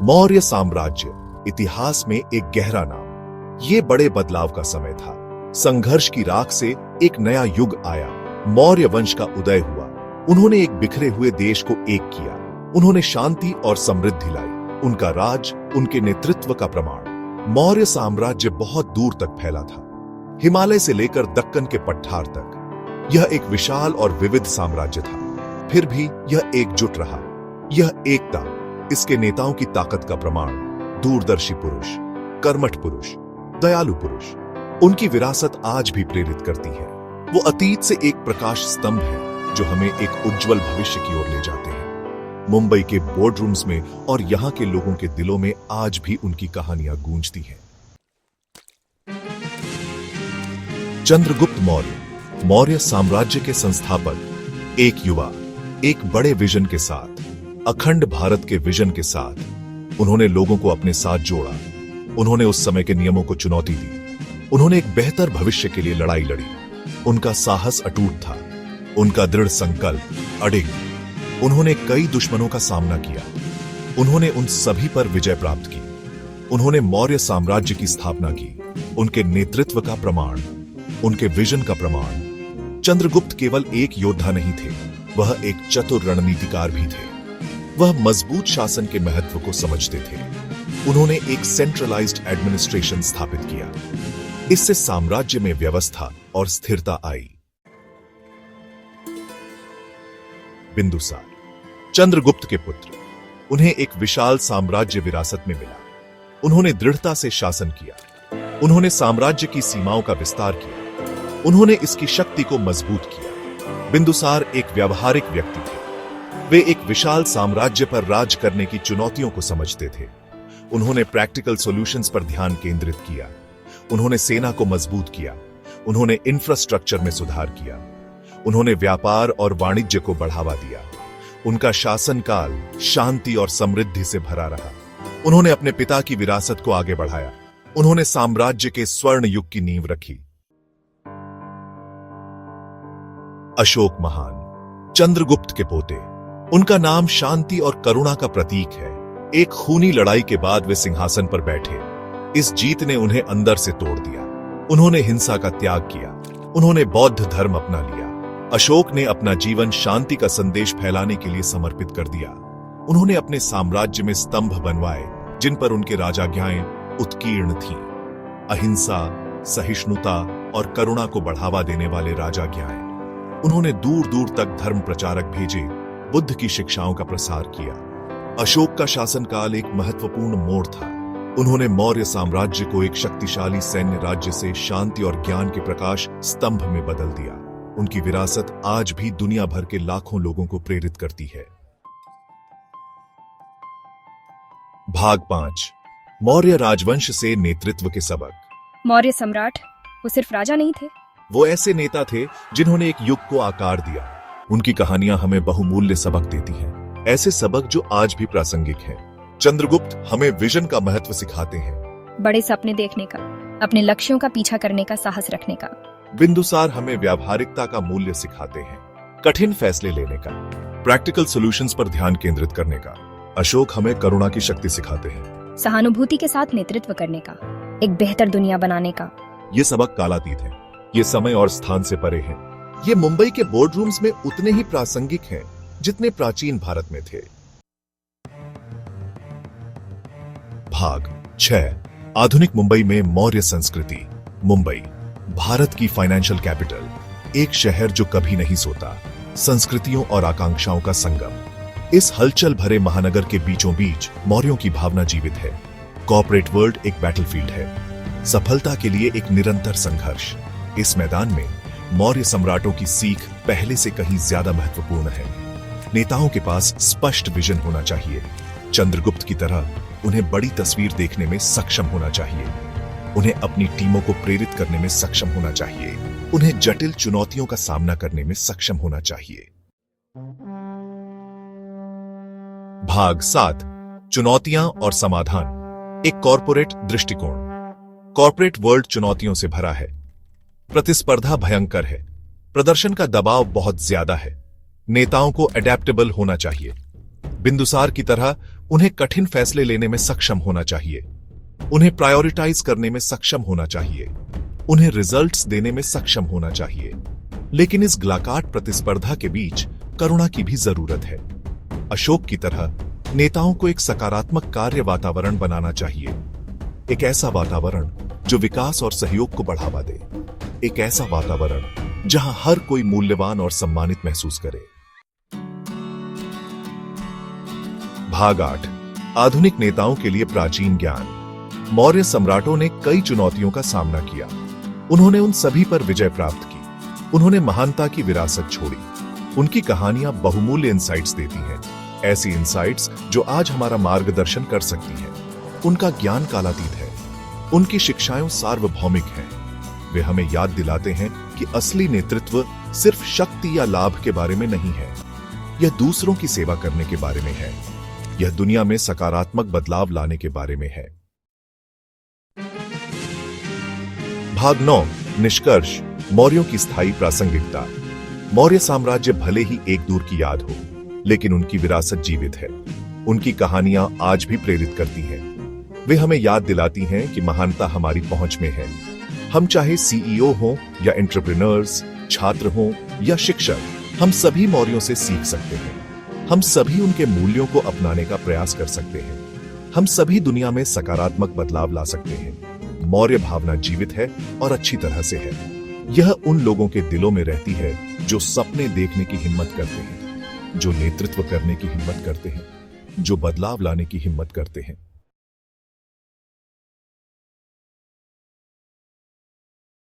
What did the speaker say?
मौर्य साम्राज्य इतिहास में एक गहरा नाम। ये बड़े बदलाव का समय था। संघर्ष की राख से एक नया युग आया। मौर्य वंश का उदय हुआ। उन्होंने एक बिखरे हुए देश को एक किया। उन्होंने शांति और समृद्धि लाई। उनका राज, उनके नेतृत्व का प्रमाण। मौर्य साम्राज्य बहुत दूर तक फैला था, हिमालय से लेकर दक्कन के पठार तक। यह एक विशाल और विविध साम्राज्य था। फिर भी यह एकजुट रहा। यह एकता, इसके नेताओं की ताकत का प्रमाण। दूरदर्शी पुरुष, कर्मठ पुरुष, दयालु पुरुष। उनकी विरासत आज भी प्रेरित करती है। वो अतीत से एक प्रकाश स्तंभ है जो हमें एक उज्जवल भविष्य की ओर ले जाते हैं। मुंबई के बोर्डरूम्स में और यहां के लोगों के दिलों में आज भी उनकी कहानियां गूंजती हैं। चंद्रगुप्त मौर्य, मौर्य साम्राज्य के संस्थापक। एक युवा, एक बड़े विजन के साथ, अखंड भारत के विजन के साथ। उन्होंने लोगों को अपने साथ जोड़ा। उन्होंने उस समय के नियमों को चुनौती दी। उन्होंने एक बेहतर भविष्य के लिए लड़ाई लड़ी। उनका साहस अटूट था, उनका दृढ़ संकल्प अडिग। उन्होंने कई दुश्मनों का सामना किया। उन्होंने उन सभी पर विजय प्राप्त की। उन्होंने मौर्य साम्राज्य की स्थापना की। उनके नेतृत्व का प्रमाण, उनके विजन का प्रमाण। चंद्रगुप्त केवल एक योद्धा नहीं थे, वह एक चतुर रणनीतिकार भी थे। वह मजबूत शासन के महत्व को समझते थे। उन्होंने एक सेंट्रलाइज्ड एडमिनिस्ट्रेशन स्थापित किया। इससे साम्राज्य में व्यवस्था और स्थिरता आई। बिंदुसार, चंद्रगुप्त के पुत्र। उन्हें एक विशाल साम्राज्य विरासत में मिला। उन्होंने दृढ़ता से शासन किया। उन्होंने साम्राज्य की सीमाओं का विस्तार किया। उन्होंने इसकी शक्ति को मजबूत किया। बिंदुसार एक व्यावहारिक व्यक्ति थे। वे एक विशाल साम्राज्य पर राज करने की चुनौतियों को समझते थे। उन्होंने प्रैक्टिकल सॉल्यूशंस पर ध्यान केंद्रित किया। उन्होंने सेना को मजबूत किया। उन्होंने इंफ्रास्ट्रक्चर में सुधार किया। उन्होंने व्यापार और वाणिज्य को बढ़ावा दिया। उनका शासनकाल शांति और समृद्धि से भरा रहा। उन्होंने अपने पिता की विरासत को आगे बढ़ाया। उन्होंने साम्राज्य के स्वर्ण युग की नींव रखी। अशोक महान, चंद्रगुप्त के पोते। उनका नाम शांति और करुणा का प्रतीक है। एक खूनी लड़ाई के बाद वे सिंहासन पर बैठे। इस जीत ने उन्हें अंदर से तोड़ दिया। उन्होंने हिंसा का त्याग किया। उन्होंने बौद्ध धर्म अपना लिया। अशोक ने अपना जीवन शांति का संदेश फैलाने के लिए समर्पित कर दिया। उन्होंने अपने साम्राज्य में स्तंभ बनवाए जिन पर उनके राजाज्ञाएं उत्कीर्ण थीं। अहिंसा, सहिष्णुता और करुणा को बढ़ावा देने वाले राजाज्ञाएं। उन्होंने दूर दूर तक धर्म प्रचारक भेजे, बुद्ध की शिक्षाओं का प्रसार किया। अशोक का शासनकाल एक महत्वपूर्ण मोड़ था। उन्होंने मौर्य साम्राज्य को एक शक्तिशाली सैन्य राज्य से शांति और ज्ञान के प्रकाश स्तंभ में बदल दिया। उनकी विरासत आज भी दुनिया भर के लाखों लोगों को प्रेरित करती है। भाग 5, मौर्य राजवंश से नेतृत्व के सबक। मौर्य सम्राट वो सिर्फ राजा नहीं थे, वो ऐसे नेता थे जिन्होंने एक युग को आकार दिया। उनकी कहानियां हमें बहुमूल्य सबक देती हैं, ऐसे सबक जो आज भी प्रासंगिक हैं। चंद्रगुप्त हमें विजन का महत्व सिखाते हैं, बड़े सपने देखने का, अपने लक्ष्यों का पीछा करने का साहस रखने का। बिंदुसार हमें व्यावहारिकता का मूल्य सिखाते हैं, कठिन फैसले लेने का, प्रैक्टिकल सॉल्यूशंस पर ध्यान केंद्रित करने का। अशोक हमें करुणा की शक्ति सिखाते हैं, सहानुभूति के साथ नेतृत्व करने का, एक बेहतर दुनिया बनाने का। ये सबक कालातीत हैं, ये समय और स्थान से परे हैं। ये मुंबई के बोर्डरूम्स में उतने ही प्रासंगिक हैं जितने प्राचीन भारत में थे। भाग 6, आधुनिक मुंबई में मौर्य संस्कृति। मुंबई भारत की फाइनेंशियल कैपिटल, एक शहर जो कभी नहीं सोता, संस्कृतियों और आकांक्षाओं का संगम। इस हलचल भरे महानगर के बीचों बीच मौर्यों की भावना जीवित है। कॉर्पोरेट वर्ल्ड एक बैटलफील्ड है, सफलता के लिए एक निरंतर संघर्ष। इस मैदान में मौर्य सम्राटों की सीख पहले से कहीं ज्यादा महत्वपूर्ण है। नेताओं के पास स्पष्ट विजन होना चाहिए। चंद्रगुप्त की तरह उन्हें बड़ी तस्वीर देखने में सक्षम होना चाहिए। उन्हें अपनी टीमों को प्रेरित करने में सक्षम होना चाहिए। उन्हें जटिल चुनौतियों का सामना करने में सक्षम होना चाहिए। भाग 7, चुनौतियां और समाधान। एक कॉर्पोरेट दृष्टिकोण। कॉर्पोरेट वर्ल्ड चुनौतियों से भरा है। प्रतिस्पर्धा भयंकर है। प्रदर्शन का दबाव बहुत ज्यादा है। नेताओं को अडेप्टेबल होना चाहिए। बिंदुसार की तरह उन्हें कठिन फैसले लेने में सक्षम होना चाहिए, उन्हें प्रायोरिटाइज करने में सक्षम होना चाहिए, उन्हें रिजल्ट्स देने में सक्षम होना चाहिए। लेकिन इस ग्लाकाट प्रतिस्पर्धा के बीच करुणा की भी जरूरत है। अशोक की तरह नेताओं को एक सकारात्मक कार्य वातावरण बनाना चाहिए, एक ऐसा वातावरण जो विकास और सहयोग को बढ़ावा दे, एक ऐसा वातावरण जहां हर कोई मूल्यवान और सम्मानित महसूस करे। भाग 8 आधुनिक नेताओं के लिए प्राचीन ज्ञान। मौर्य सम्राटों ने कई चुनौतियों का सामना किया, उन्होंने उन सभी पर विजय प्राप्त की, उन्होंने महानता की विरासत छोड़ी। उनकी कहानियां बहुमूल्य इंसाइट्स देती हैं, ऐसी इंसाइट्स जो आज हमारा मार्गदर्शन कर सकती हैं। उनका ज्ञान कालातीत है, उनकी शिक्षाएं सार्वभौमिक हैं। वे हमें याद दिलाते हैं कि असली नेतृत्व सिर्फ शक्ति या लाभ के बारे में नहीं है, यह दूसरों की सेवा करने के बारे में है, यह दुनिया में सकारात्मक बदलाव लाने के बारे में है। भाग 9 निष्कर्ष, मौर्यों की स्थायी प्रासंगिकता। मौर्य साम्राज्य भले ही एक दूर की याद हो, लेकिन उनकी विरासत जीवित है। उनकी कहानियां आज भी प्रेरित करती हैं। वे हमें याद दिलाती हैं कि महानता हमारी पहुंच में है। हम चाहे सीईओ हों या एंटरप्रेन्योर्स, छात्र हों या शिक्षक, हम सभी मौर्यों से सीख सकते हैं। हम सभी उनके मूल्यों को अपनाने का प्रयास कर सकते हैं। हम सभी दुनिया में सकारात्मक बदलाव ला सकते हैं। मौर्य भावना जीवित है और अच्छी तरह से है। यह उन लोगों के दिलों में रहती है जो सपने देखने की हिम्मत करते हैं, जो नेतृत्व करने की हिम्मत करते हैं, जो बदलाव लाने की हिम्मत करते हैं।